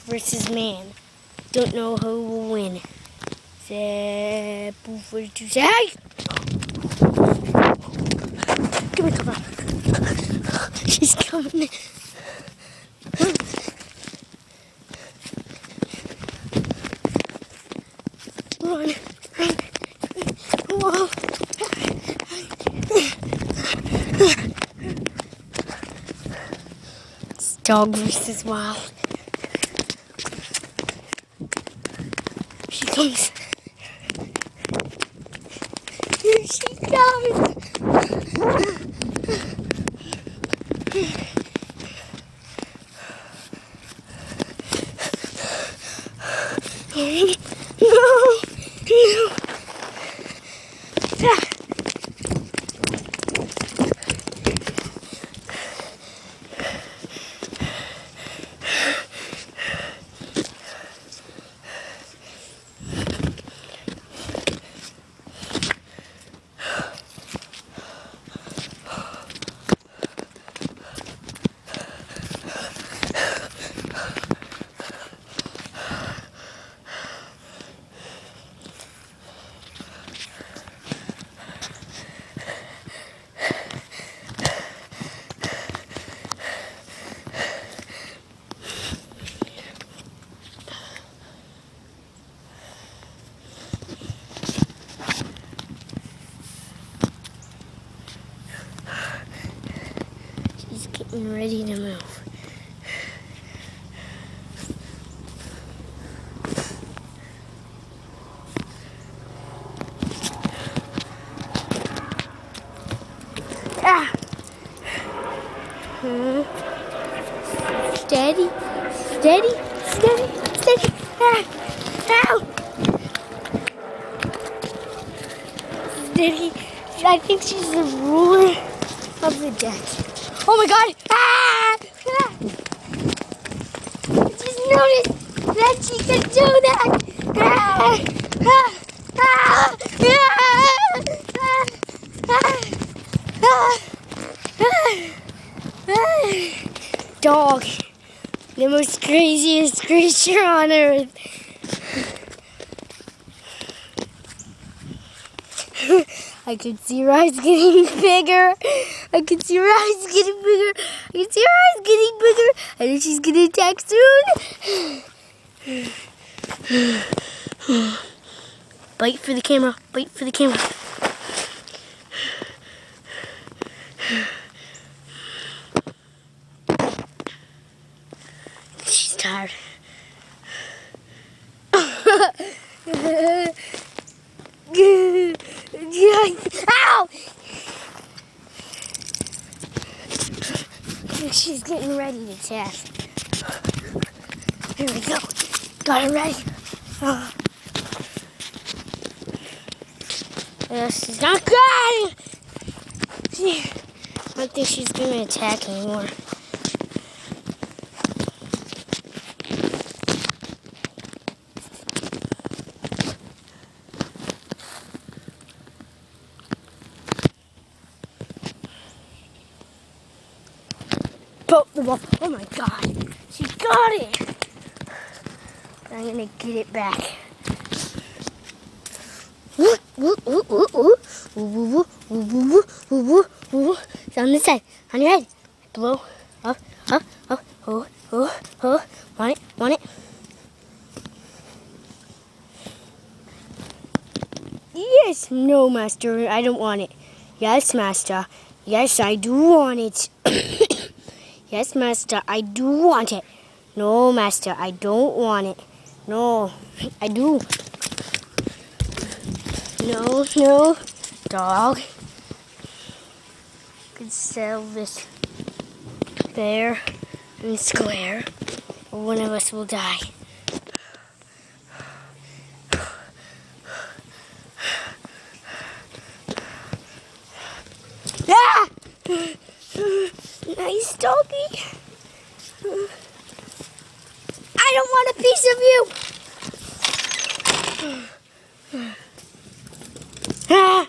versus man. Don't know who will win. What did you say? Give me cover. She's coming. Run. Whoa. It's dog versus wild. She comes. Here she comes. No. She's getting ready to move. Ah! Steady, steady, steady, steady. Ah! Ow! Steady. I think she's the ruler of the deck. Oh my god! Ah! Ah! I just noticed that she could do that! Ah! Ah! Ah! Ah! Ah! Ah! Dog, the most craziest creature on earth. I could see her eyes getting bigger. I could see her eyes getting bigger. I can see her eyes getting bigger. I know she's gonna attack soon. Bite for the camera. Bite for the camera. She's tired. Ow! She's getting ready to attack. Here we go. Got her ready. She's not good. I don't think she's gonna attack anymore. The ball. Oh my god, she got it! I'm gonna get it back. It's on this side, on your head. Blow, up, up, up, want it? Yes, no, master, I don't want it. Yes, master, yes, I do want it. Yes, master, I do want it. No, master, I don't want it. No, I do. No, dog. Could sell this fair and square, or one of us will die. Ah! Nice doggy. I don't want a piece of you. Ah!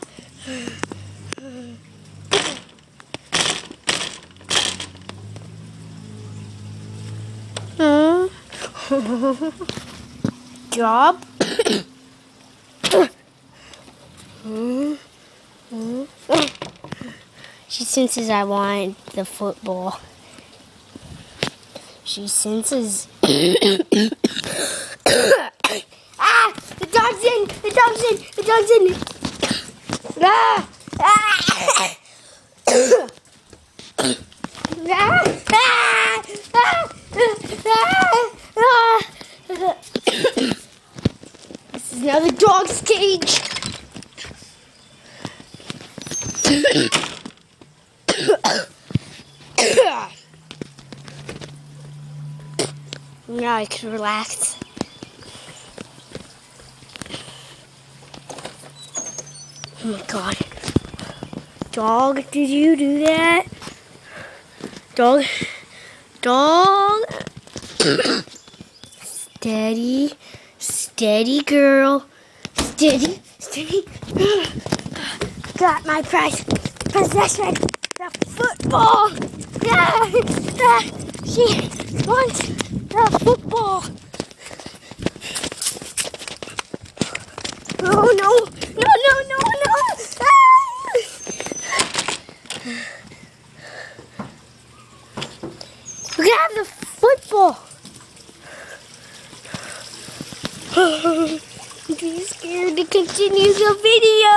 Job. She senses I want the football. She senses. Ah! The dog's in! The dog's in! The dog's in! Ah! Ah! This is now the dog's cage. Now I can relax. Oh my God. Dog, did you do that? Dog. Dog. Steady. Steady, girl. Steady. Steady. Got my prize possession. The football. She wants the football. Oh no. No, no, no, no. We can have the football. I'm too scared to continue the video.